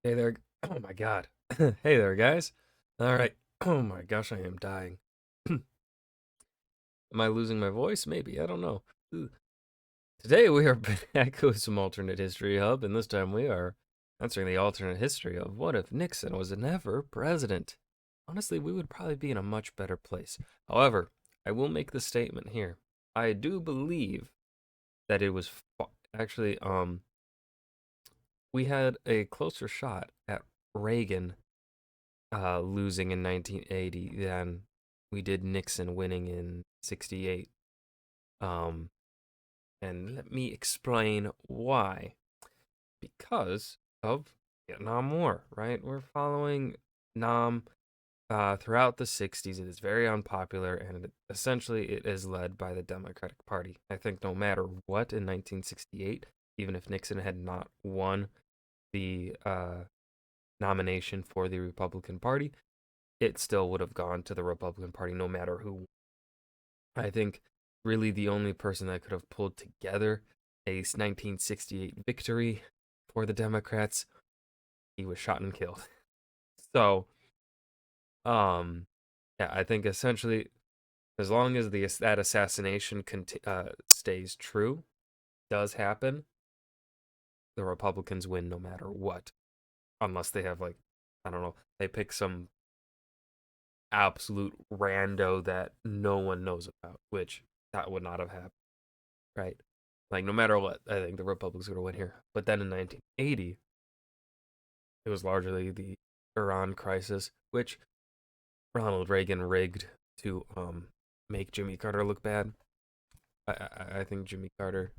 Hey there. Oh my God. Hey there, guys. All right. Oh my gosh, I am dying. Am I losing my voice? Maybe. I don't know. Ooh. Today we are back with some alternate history hub, and this time we are answering the alternate history of what if Nixon was never president? Honestly, we would probably be in a much better place. However, I will make the statement here. I do believe that it was actually we had a closer shot at Reagan losing in 1980 than we did Nixon winning in 68. Um, and let me explain why. Because of Vietnam War, right? We're following Nam throughout the 60s. It is very unpopular, and essentially it is led by the Democratic Party. I think no matter what in 1968, even if Nixon had not won the nomination for the Republican Party, it still would have gone to the Republican Party no matter who. I think really the only person that could have pulled together a 1968 victory for the Democrats, he was shot and killed. So, yeah, I think essentially as long as that assassination stays true, does happen, the Republicans win no matter what, unless they have like, I don't know, they pick some absolute rando that no one knows about, which that would not have happened, right? Like, no matter what, I think the Republicans are going to win here. But then in 1980, it was largely the Iran crisis, which Ronald Reagan rigged to make Jimmy Carter look bad. I think Jimmy Carter.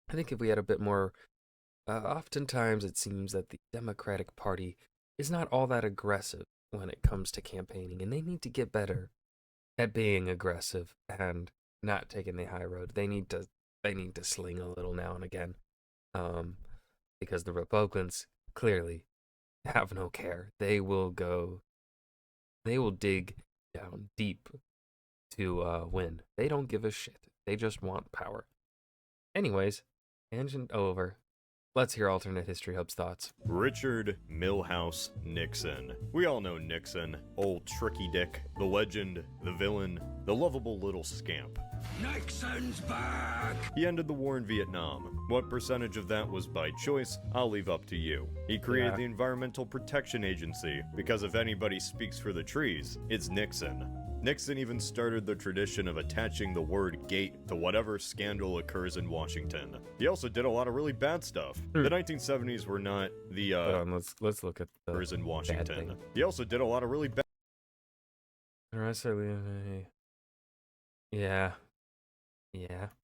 I think if we had a bit more, oftentimes it seems that the Democratic Party is not all that aggressive when it comes to campaigning, and they need to get better at being aggressive and not taking the high road. They need to sling a little now and again, because the Republicans clearly have no care. They will dig down deep to win. They don't give a shit. They just want power. Anyways, tangent over. Let's hear alternate history hub's thoughts. Richard Milhouse Nixon. We all know Nixon, old tricky dick, the legend, the villain, the lovable little scamp. Nixon's back! He ended the war in Vietnam. What percentage of that was by choice, I'll leave up to you. He created the Environmental Protection Agency, because if anybody speaks for the trees, it's Nixon. Nixon even started the tradition of attaching the word gate to whatever scandal occurs in Washington. He also did a lot of really bad stuff. The 1970s were not the Let's look at the in Washington. thing. He also did a lot of really bad Yeah.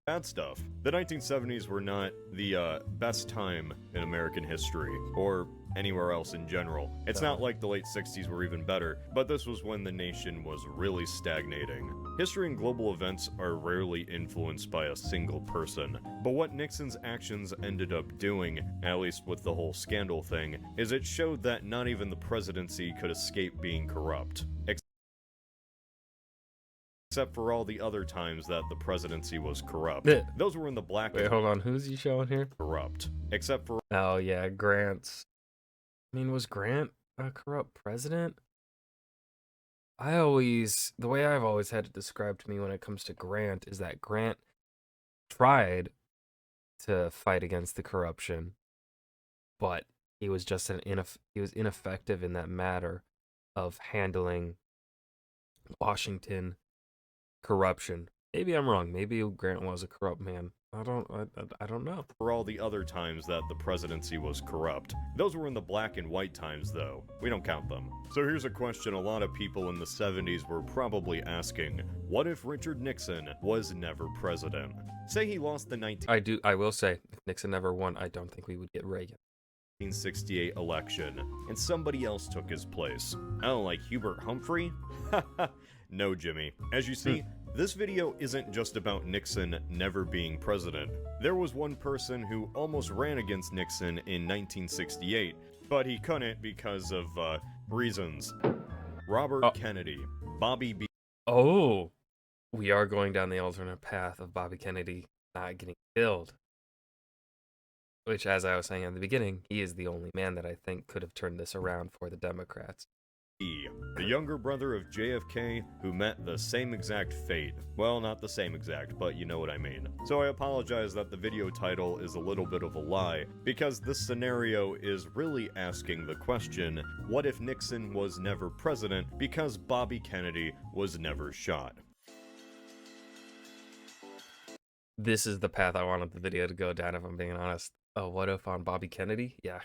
bad stuff. The 1970s were not the best time in American history, or anywhere else in general. It's not like the late 60s were even better, but this was when the nation was really stagnating. History and global events are rarely influenced by a single person, but what Nixon's actions ended up doing, at least with the whole scandal thing, is it showed that not even the presidency could escape being corrupt. Except for all the other times that the presidency was corrupt. Those were in the black. Wait, hold on. Who's he showing here? Corrupt. Except for... Oh, yeah, Grant's. I mean, was Grant a corrupt president? The way I've always had it described to me when it comes to Grant is that Grant tried to fight against the corruption, but he was just he was ineffective in that matter of handling Washington corruption. Maybe I'm wrong. Maybe Grant was a corrupt man. I don't know. For all the other times that the presidency was corrupt. Those were in the black and white times, though. We don't count them. So here's a question a lot of people in the 70s were probably asking. What if Richard Nixon was never president? Say he lost the I will say, if Nixon never won, I don't think we would get Reagan. 1968 election, and somebody else took his place. Oh, like Hubert Humphrey? No, Jimmy. As you see, this video isn't just about Nixon never being president. There was one person who almost ran against Nixon in 1968, but he couldn't because of, reasons. Robert Kennedy. Bobby B. Oh, we are going down the alternate path of Bobby Kennedy not getting killed. Which, as I was saying at the beginning, he is the only man that I think could have turned this around for the Democrats. The younger brother of JFK, who met the same exact fate. Well, not the same exact, but you know what I mean. So I apologize that the video title is a little bit of a lie, because this scenario is really asking the question, what if Nixon was never president because Bobby Kennedy was never shot? This is the path I wanted the video to go down, if I'm being honest. Oh, what if on Bobby Kennedy? Yeah.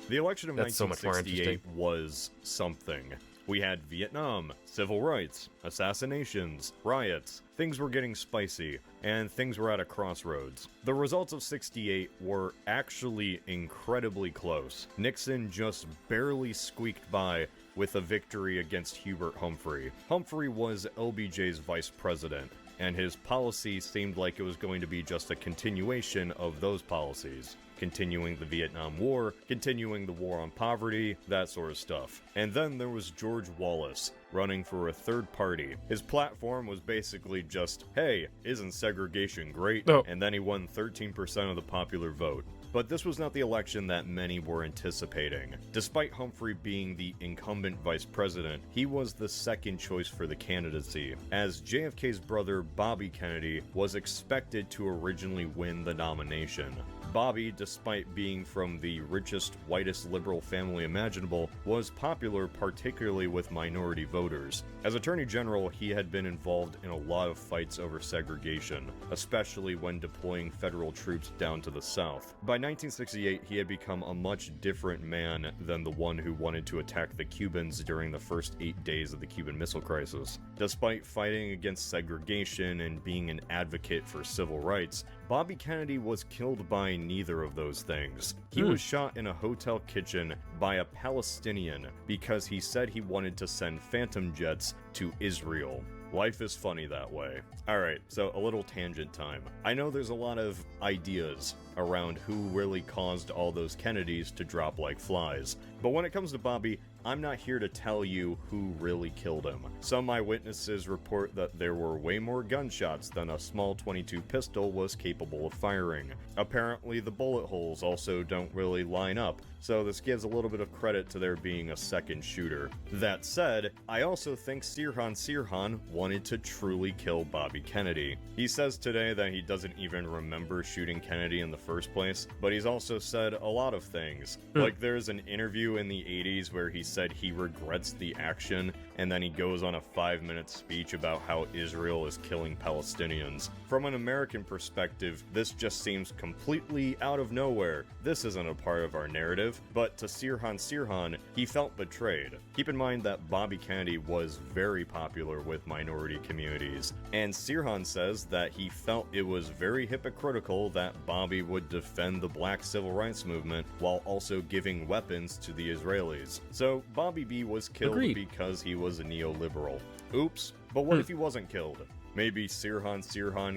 The election of That's so much more 1968 was something. We had Vietnam, civil rights, assassinations, riots, things were getting spicy, and things were at a crossroads. The results of 68 were actually incredibly close. Nixon just barely squeaked by with a victory against Hubert Humphrey. Humphrey was LBJ's vice president, and his policy seemed like it was going to be just a continuation of those policies. Continuing the Vietnam War, continuing the war on poverty, that sort of stuff. And then there was George Wallace, running for a third party. His platform was basically just, hey, isn't segregation great? No. And then he won 13% of the popular vote. But this was not the election that many were anticipating. Despite Humphrey being the incumbent vice president, he was the second choice for the candidacy, as JFK's brother Bobby Kennedy was expected to originally win the nomination. Bobby, despite being from the richest, whitest liberal family imaginable, was popular particularly with minority voters. As Attorney General, he had been involved in a lot of fights over segregation, especially when deploying federal troops down to the South. By 1968, he had become a much different man than the one who wanted to attack the Cubans during the first 8 days of the Cuban Missile Crisis. Despite fighting against segregation and being an advocate for civil rights, Bobby Kennedy was killed by neither of those things. He was shot in a hotel kitchen by a Palestinian because he said he wanted to send phantom jets to Israel. Life is funny that way. Alright, so a little tangent time. I know there's a lot of ideas around who really caused all those Kennedys to drop like flies, but when it comes to Bobby, I'm not here to tell you who really killed him. Some eyewitnesses report that there were way more gunshots than a small .22 pistol was capable of firing. Apparently the bullet holes also don't really line up, so this gives a little bit of credit to there being a second shooter. That said, I also think Sirhan wanted to truly kill Bobby Kennedy. He says today that he doesn't even remember shooting Kennedy in the first place, but he's also said a lot of things. Like there's an interview in the 80s where he said he regrets the action, and then he goes on a 5-minute speech about how Israel is killing Palestinians. From an American perspective, this just seems completely out of nowhere. This isn't a part of our narrative, but to Sirhan, he felt betrayed. Keep in mind that Bobby Kennedy was very popular with minority communities, and Sirhan says that he felt it was very hypocritical that Bobby would defend the black civil rights movement while also giving weapons to the Israelis. So Bobby B was killed because he was a neoliberal. Oops, but what if he wasn't killed? Maybe Sirhan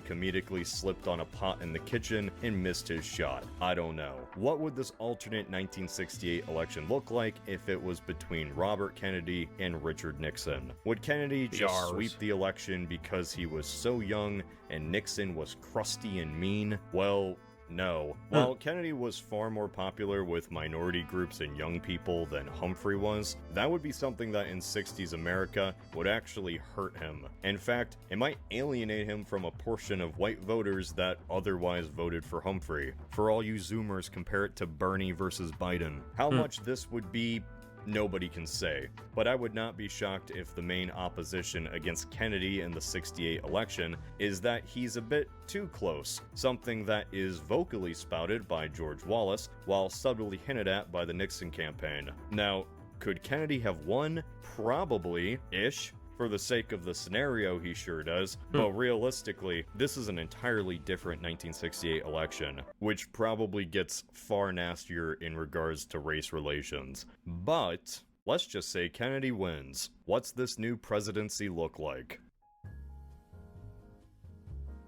comedically slipped on a pot in the kitchen and missed his shot. I don't know. What would this alternate 1968 election look like if it was between Robert Kennedy and Richard Nixon? Would Kennedy just sweep the election because he was so young and Nixon was crusty and mean? Well, no. While Kennedy was far more popular with minority groups and young people than Humphrey was, that would be something that in 60s America would actually hurt him. In fact, it might alienate him from a portion of white voters that otherwise voted for Humphrey. For all you Zoomers, compare it to Bernie versus Biden. How much this would be, nobody can say, but I would not be shocked if the main opposition against Kennedy in the 68 election is that he's a bit too close, something that is vocally spouted by George Wallace while subtly hinted at by the Nixon campaign. Now, could Kennedy have won? Probably-ish. For the sake of the scenario, he sure does, but realistically, this is an entirely different 1968 election, which probably gets far nastier in regards to race relations. But let's just say Kennedy wins. What's this new presidency look like?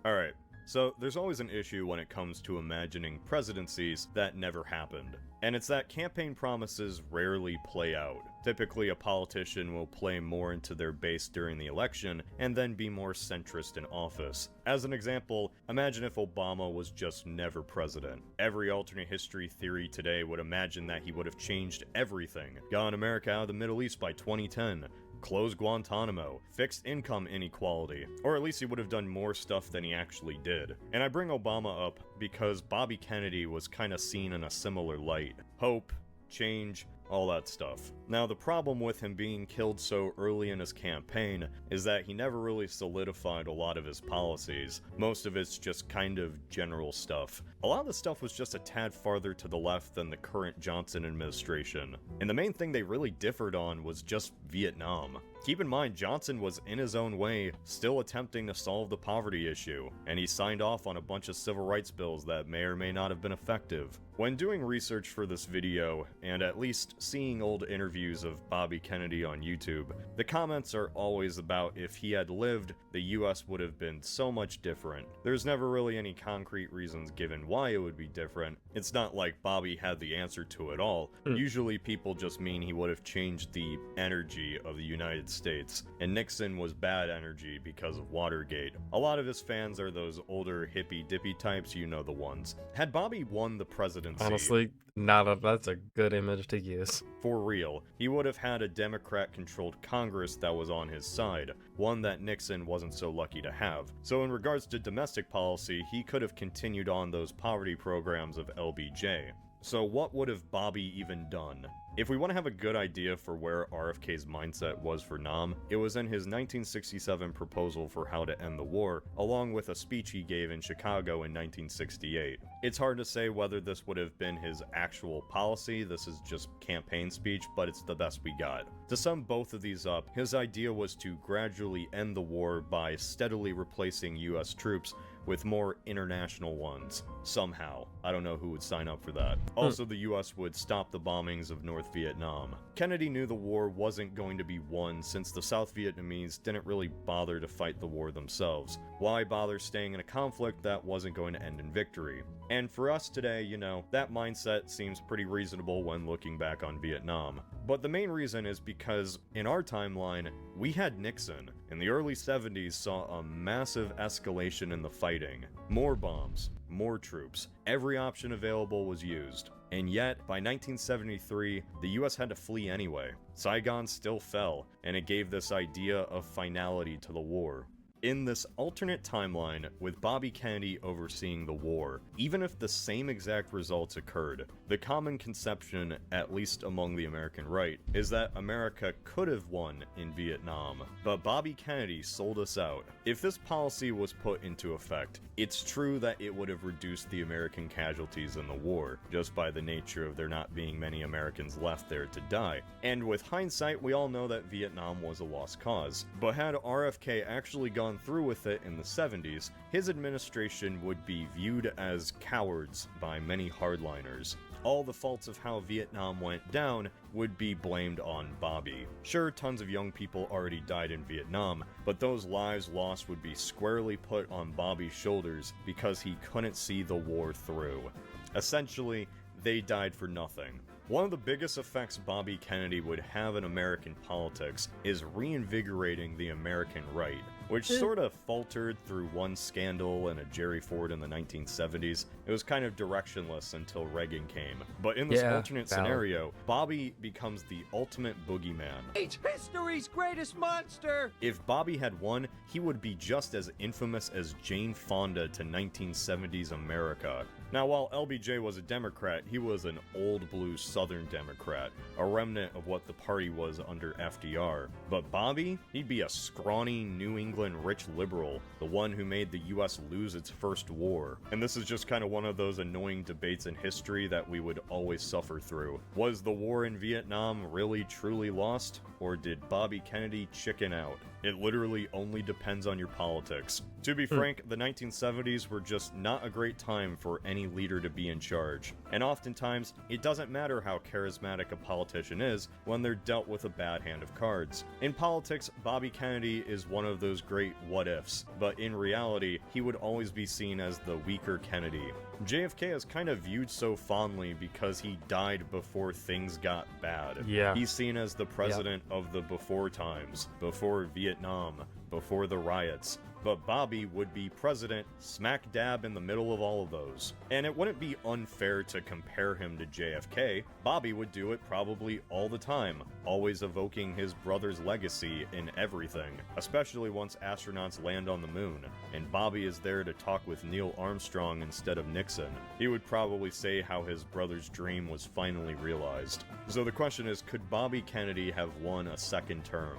Alright, So there's always an issue when it comes to imagining presidencies that never happened. And it's that campaign promises rarely play out. Typically, a politician will play more into their base during the election and then be more centrist in office. As an example, imagine if Obama was just never president. Every alternate history theory today would imagine that he would have changed everything, gotten America out of the Middle East by 2010, close Guantanamo, fixed income inequality, or at least he would have done more stuff than he actually did. And I bring Obama up because Bobby Kennedy was kinda seen in a similar light. Hope, change, all that stuff. Now, the problem with him being killed so early in his campaign is that he never really solidified a lot of his policies. Most of it's just kind of general stuff. A lot of the stuff was just a tad farther to the left than the current Johnson administration. And the main thing they really differed on was just Vietnam. Keep in mind, Johnson was in his own way still attempting to solve the poverty issue, and he signed off on a bunch of civil rights bills that may or may not have been effective. When doing research for this video, and at least seeing old interviews of Bobby Kennedy on YouTube, the comments are always about if he had lived, the US would have been so much different. There's never really any concrete reasons given why it would be different. It's not like Bobby had the answer to it all. Usually people just mean he would have changed the energy of the United States, and Nixon was bad energy because of Watergate. A lot of his fans are those older hippy-dippy types, you know the ones. Had Bobby won the presidency, Honestly, that's a good image to use. for real, he would have had a Democrat-controlled Congress that was on his side, one that Nixon wasn't so lucky to have. So in regards to domestic policy, he could have continued on those poverty programs of LBJ. So what would have Bobby even done? If we want to have a good idea for where RFK's mindset was for Nam, it was in his 1967 proposal for how to end the war, along with a speech he gave in Chicago in 1968. It's hard to say whether this would have been his actual policy, this is just campaign speech, but it's the best we got. To sum both of these up, his idea was to gradually end the war by steadily replacing US troops with more international ones. Somehow. I don't know who would sign up for that. Also, the US would stop the bombings of North Vietnam. Kennedy knew the war wasn't going to be won since the South Vietnamese didn't really bother to fight the war themselves. Why bother staying in a conflict that wasn't going to end in victory? And for us today, you know, that mindset seems pretty reasonable when looking back on Vietnam. But the main reason is because in our timeline, we had Nixon. In the early 70s saw a massive escalation in the fighting. More bombs, more troops. Every option available was used. And yet, by 1973, the US had to flee anyway. Saigon still fell, and it gave this idea of finality to the war. In this alternate timeline, with Bobby Kennedy overseeing the war, even if the same exact results occurred, the common conception, at least among the American right, is that America could have won in Vietnam, but Bobby Kennedy sold us out. If this policy was put into effect, it's true that it would have reduced the American casualties in the war, just by the nature of there not being many Americans left there to die. And with hindsight, we all know that Vietnam was a lost cause. But had RFK actually gone through with it in the 70s, his administration would be viewed as cowards by many hardliners. All the faults of how Vietnam went down would be blamed on Bobby. Sure, tons of young people already died in Vietnam, but those lives lost would be squarely put on Bobby's shoulders because he couldn't see the war through. Essentially, they died for nothing. One of the biggest effects Bobby Kennedy would have in American politics is reinvigorating the American right, which sort of faltered through one scandal and a Jerry Ford in the 1970s. It was kind of directionless until Reagan came. But in this alternate scenario, Bobby becomes the ultimate boogeyman. It's history's greatest monster! If Bobby had won, he would be just as infamous as Jane Fonda to 1970s America. Now, while LBJ was a Democrat, he was an old blue Southern Democrat, a remnant of what the party was under FDR. But Bobby? He'd be a scrawny New England rich liberal, the one who made the US lose its first war. And this is just kind of one of those annoying debates in history that we would always suffer through. Was the war in Vietnam really truly lost? Or did Bobby Kennedy chicken out? It literally only depends on your politics. To be frank, the 1970s were just not a great time for any leader to be in charge. And oftentimes, it doesn't matter how charismatic a politician is when they're dealt with a bad hand of cards. In politics, Bobby Kennedy is one of those great what-ifs, but in reality, he would always be seen as the weaker Kennedy. JFK is kind of viewed so fondly because he died before things got bad. Yeah. He's seen as the president of the before times, before Vietnam, before the riots. But Bobby would be president smack dab in the middle of all of those. And it wouldn't be unfair to compare him to JFK. Bobby would do it probably all the time, always evoking his brother's legacy in everything, especially once astronauts land on the moon, and Bobby is there to talk with Neil Armstrong instead of Nixon. He would probably say how his brother's dream was finally realized. So the question is, could Bobby Kennedy have won a second term?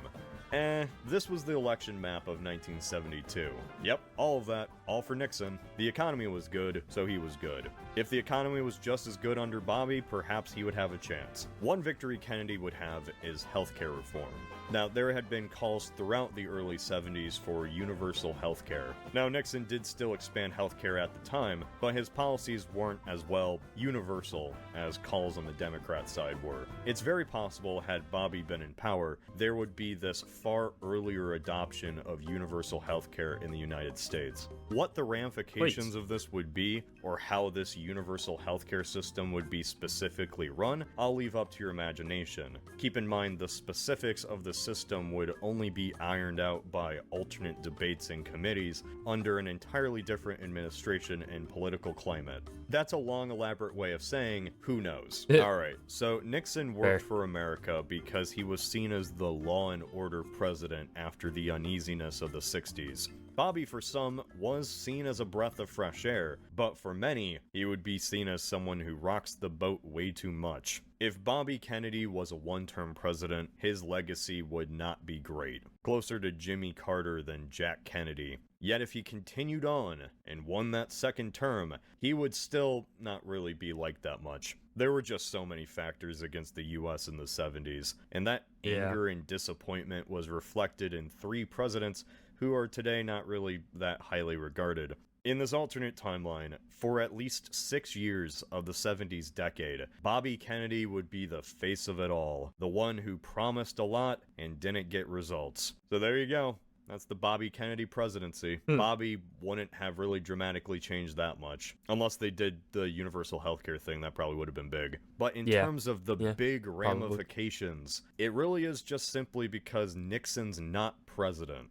This was the election map of 1972. Yep, all of that, all for Nixon. The economy was good, so he was good. If the economy was just as good under Bobby, perhaps he would have a chance. One victory Kennedy would have is healthcare reform. Now, there had been calls throughout the early 70s for universal healthcare. Now, Nixon did still expand healthcare at the time, but his policies weren't as well universal as calls on the Democrat side were. It's very possible, had Bobby been in power, there would be this far earlier adoption of universal healthcare in the United States. What the ramifications of this would be, or how this universal healthcare system would be specifically run, I'll leave up to your imagination. Keep in mind, the specifics of the system would only be ironed out by alternate debates in committees under an entirely different administration and political climate. That's a long, elaborate way of saying, who knows? Alright, so Nixon worked for America because he was seen as the law and order president after the uneasiness of the 60s. Bobby, for some, was seen as a breath of fresh air, but for many, he would be seen as someone who rocks the boat way too much. If Bobby Kennedy was a one-term president, his legacy would not be great. Closer to Jimmy Carter than Jack Kennedy. Yet if he continued on and won that second term, he would still not really be liked that much. There were just so many factors against the US in the 70s, and that anger and disappointment was reflected in 3 presidents who are today not really that highly regarded. In this alternate timeline, for at least 6 years of the 70s decade, Bobby Kennedy would be the face of it all, the one who promised a lot and didn't get results. So there you go. That's the Bobby Kennedy presidency. Bobby wouldn't have really dramatically changed that much. Unless they did the universal healthcare thing, that probably would have been big. But in terms of the big ramifications, it really is just simply because Nixon's not president.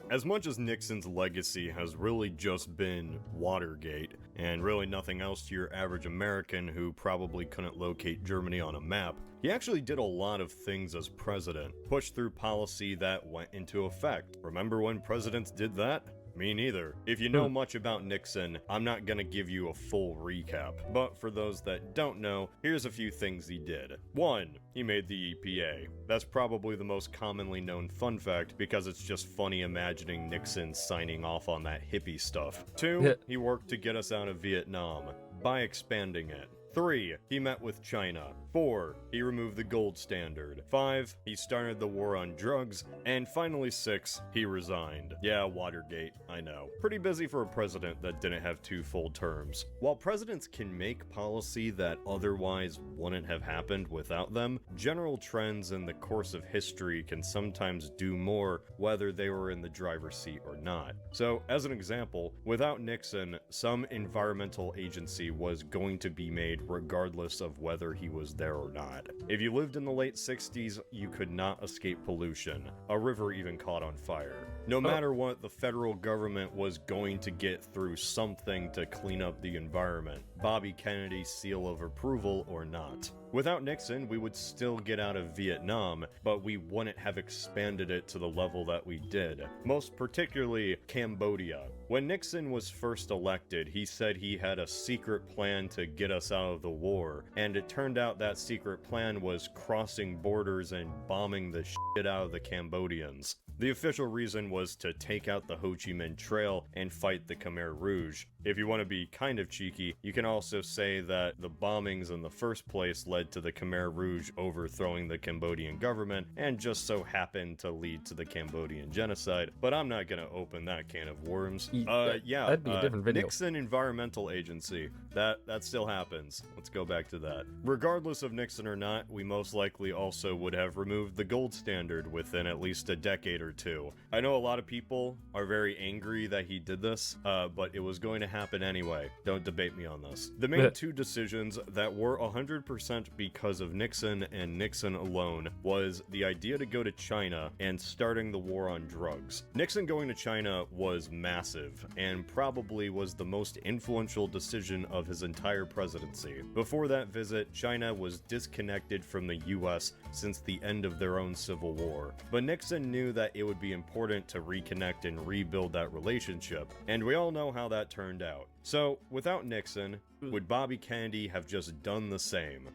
As much as Nixon's legacy has really just been Watergate, and really nothing else to your average American who probably couldn't locate Germany on a map, he actually did a lot of things as president, pushed through policy that went into effect. Remember when presidents did that? Me neither. If you know much about Nixon, I'm not gonna give you a full recap, but for those that don't know, here's a few things he did. 1. He made the EPA. That's probably the most commonly known fun fact because it's just funny imagining Nixon signing off on that hippie stuff. 2. He worked to get us out of Vietnam by expanding it. 3. He met with China. 4. He removed the gold standard. 5. He started the war on drugs. And finally 6. He resigned. Yeah, Watergate, I know. Pretty busy for a president that didn't have 2 full terms. While presidents can make policy that otherwise wouldn't have happened without them, general trends in the course of history can sometimes do more whether they were in the driver's seat or not. So, as an example, without Nixon, some environmental agency was going to be made regardless of whether he was there or not. If you lived in the late 60s, you could not escape pollution. A river even caught on fire. No matter what, the federal government was going to get through something to clean up the environment, Bobby Kennedy's seal of approval or not. Without Nixon, we would still get out of Vietnam, but we wouldn't have expanded it to the level that we did. Most particularly, Cambodia. When Nixon was first elected, he said he had a secret plan to get us out of the war, and it turned out that secret plan was crossing borders and bombing the shit out of the Cambodians. The official reason was to take out the Ho Chi Minh Trail and fight the Khmer Rouge. if you want to be kind of cheeky, you can also say that the bombings in the first place led to the Khmer Rouge overthrowing the Cambodian government and just so happened to lead to the Cambodian genocide, but I'm not gonna open that can of worms. That'd be a different video. Nixon Environmental Agency. That still happens. Let's go back to that. Regardless of Nixon or not, we most likely also would have removed the gold standard within at least a decade or two. I know a lot of people are very angry that he did this, but it was going to happen anyway. Don't debate me on this. The main two decisions that were 100% because of Nixon and Nixon alone was the idea to go to China and starting the war on drugs. Nixon going to China was massive and probably was the most influential decision of his entire presidency. Before that visit, China was disconnected from the US since the end of their own civil war. But Nixon knew that it would be important to reconnect and rebuild that relationship, and we all know how that turned out. So, without Nixon, would Bobby Kennedy have just done the same?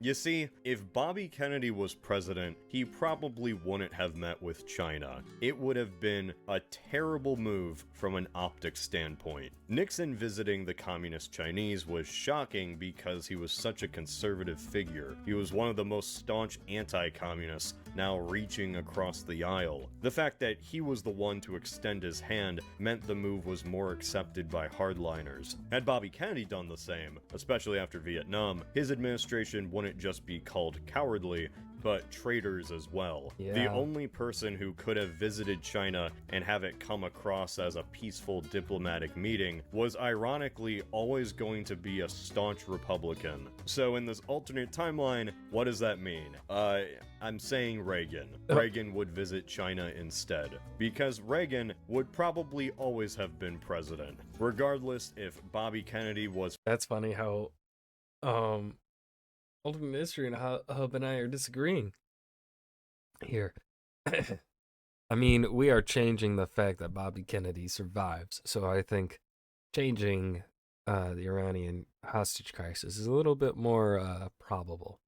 You see, if Bobby Kennedy was president, he probably wouldn't have met with China. It would have been a terrible move from an optics standpoint. Nixon visiting the communist Chinese was shocking because he was such a conservative figure. He was one of the most staunch anti-communists, now reaching across the aisle. The fact that he was the one to extend his hand meant the move was more accepted by hardliners. Had Bobby Kennedy done the same, especially after Vietnam, his administration wouldn't just be called cowardly, but traitors as well. Yeah. The only person who could have visited China and have it come across as a peaceful diplomatic meeting was ironically always going to be a staunch Republican. So in this alternate timeline, what does that mean? I'm saying Reagan. Reagan would visit China instead, because Reagan would probably always have been president, regardless if Bobby Kennedy was. That's funny how, alternate history and Hub and I are disagreeing here. I mean, we are changing the fact that Bobby Kennedy survives, so I think changing the Iranian hostage crisis is a little bit more probable.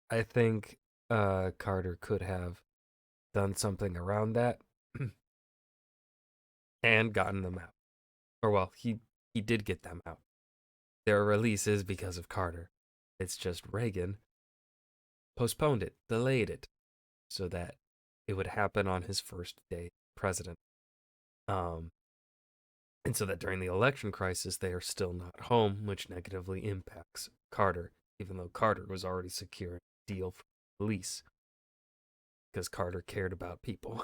I think Carter could have done something around that and gotten them out. Or well, he did get them out. Their release is because of Carter. It's just Reagan postponed it, delayed it, so that it would happen on his first day president. And so that during the election crisis, they are still not home, which negatively impacts Carter, even though Carter was already securing a deal for release, because Carter cared about people.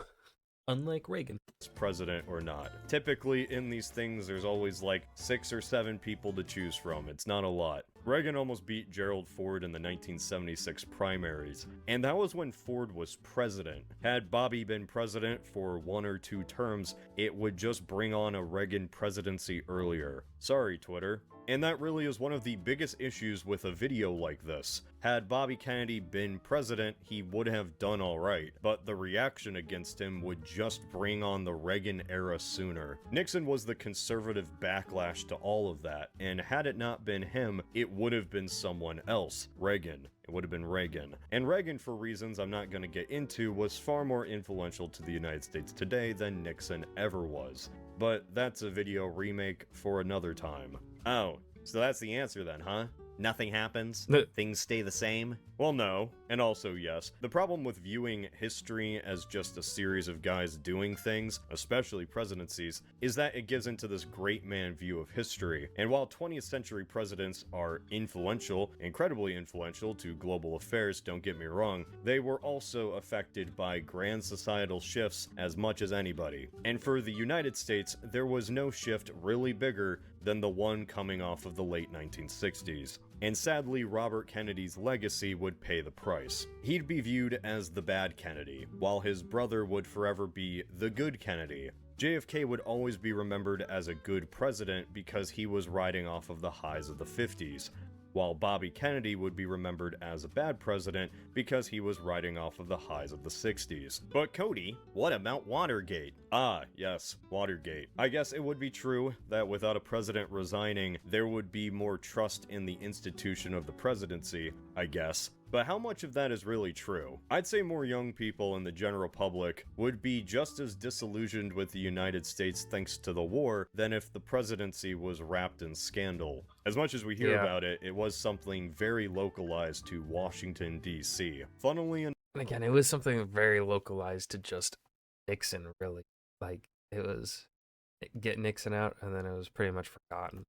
Unlike Reagan. President or not. Typically, in these things, there's always like 6 or 7 people to choose from. It's not a lot. Reagan almost beat Gerald Ford in the 1976 primaries, and that was when Ford was president. Had Bobby been president for 1 or 2 terms, it would just bring on a Reagan presidency earlier. Sorry, Twitter. And that really is one of the biggest issues with a video like this. Had Bobby Kennedy been president, he would have done alright, but the reaction against him would just bring on the Reagan era sooner. Nixon was the conservative backlash to all of that, and had it not been him, it would have been someone else. Reagan. It would have been Reagan. And Reagan, for reasons I'm not going to get into, was far more influential to the United States today than Nixon ever was. But that's a video remake for another time. Oh, so that's the answer then, huh? Nothing happens? Things stay the same? Well, no. And also, yes. The problem with viewing history as just a series of guys doing things, especially presidencies, is that it gives into this great man view of history. And while 20th century presidents are influential, incredibly influential to global affairs, don't get me wrong, they were also affected by grand societal shifts as much as anybody. And for the United States, there was no shift really bigger than the one coming off of the late 1960s. And sadly, Robert Kennedy's legacy would pay the price. He'd be viewed as the bad Kennedy, while his brother would forever be the good Kennedy. JFK would always be remembered as a good president because he was riding off of the highs of the 50s, while Bobby Kennedy would be remembered as a bad president because he was riding off of the highs of the 60s. But Cody, what about Watergate? Ah, yes, Watergate. I guess it would be true that without a president resigning, there would be more trust in the institution of the presidency, I guess. But how much of that is really true? I'd say more young people in the general public would be just as disillusioned with the United States thanks to the war than if the presidency was wrapped in scandal. As much as we hear Yeah. about it, it was something very localized to Washington, D.C. Funnily enough, And again, it was something very localized to just Nixon, really. Like, it was get Nixon out, and then it was pretty much forgotten.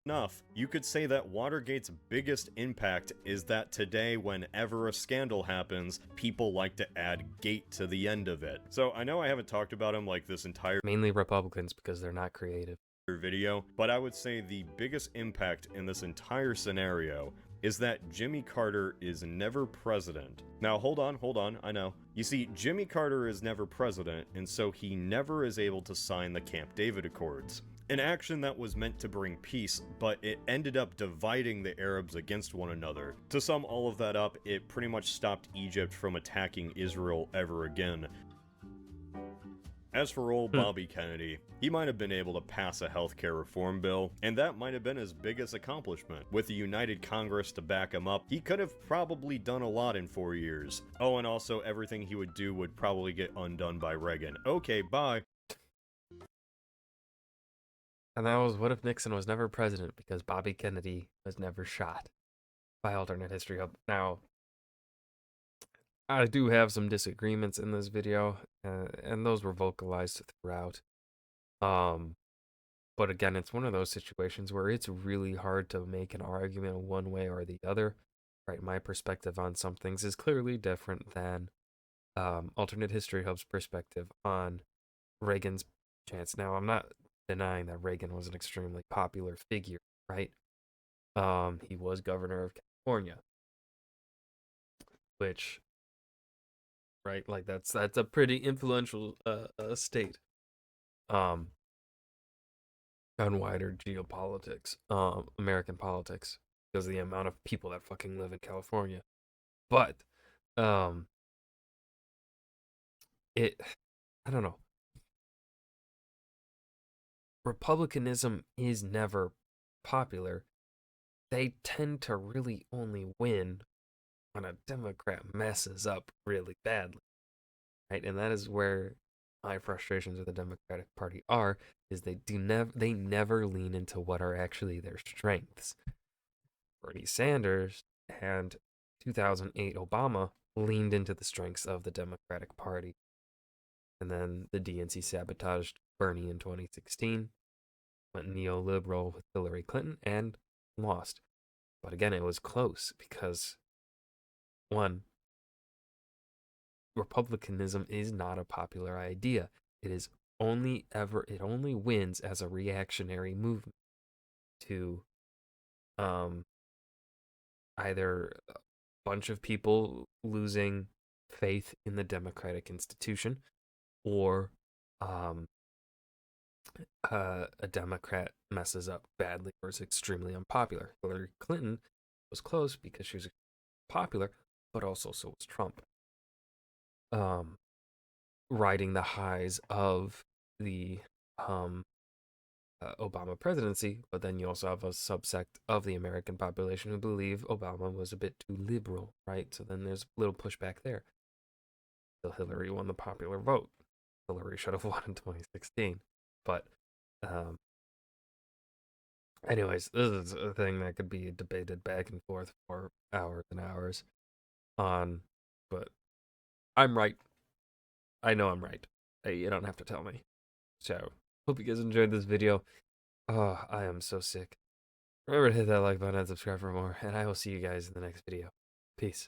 you could say that Watergate's biggest impact is that today, whenever a scandal happens, people like to add gate to the end of it. So I know I haven't talked about him like this entire Mainly Republicans, because they're not creative. video, but I would say the biggest impact in this entire scenario is that Jimmy Carter is never president. Now, hold on, I know. You see, Jimmy Carter is never president, and so he never is able to sign the Camp David Accords. An action that was meant to bring peace, but it ended up dividing the Arabs against one another. To sum all of that up, it pretty much stopped Egypt from attacking Israel ever again. As for old Bobby Kennedy, he might have been able to pass a healthcare reform bill, and that might have been his biggest accomplishment. With a united Congress to back him up, he could have probably done a lot in 4 years. Oh, and also everything he would do would probably get undone by Reagan. Okay, bye. And that was what if Nixon was never president because Bobby Kennedy was never shot by alternate history. Now, I do have some disagreements in this video, and those were vocalized throughout. But again, it's one of those situations where it's really hard to make an argument one way or the other. Right, my perspective on some things is clearly different than alternate history hub's perspective on Reagan's chance. Now, I'm not denying that Reagan was an extremely popular figure, right? He was governor of California, which, right, like that's a pretty influential state. On wider geopolitics, American politics, because of the amount of people that fucking live in California. But, I don't know. Republicanism is never popular. They tend to really only win when a Democrat messes up really badly, right? And that is where my frustrations with the Democratic Party is they never lean into what are actually their strengths. Bernie Sanders and 2008 Obama leaned into the strengths of the Democratic Party. And then the DNC sabotaged Bernie in 2016, went neoliberal with Hillary Clinton, and lost. But again, it was close because, one, republicanism is not a popular idea. It only wins as a reactionary movement to either a bunch of people losing faith in the democratic institution, or a Democrat messes up badly or is extremely unpopular. Hillary Clinton was close because she was popular, but also so was Trump. Riding the highs of the Obama presidency, but then you also have a subsect of the American population who believe Obama was a bit too liberal, right? So then there's a little pushback there. Still, Hillary won the popular vote. Hillary should have won in 2016. But, anyways, this is a thing that could be debated back and forth for hours and hours on, but I'm right. I know I'm right. You don't have to tell me. So, hope you guys enjoyed this video. Oh, I am so sick. Remember to hit that like button and subscribe for more, and I will see you guys in the next video. Peace.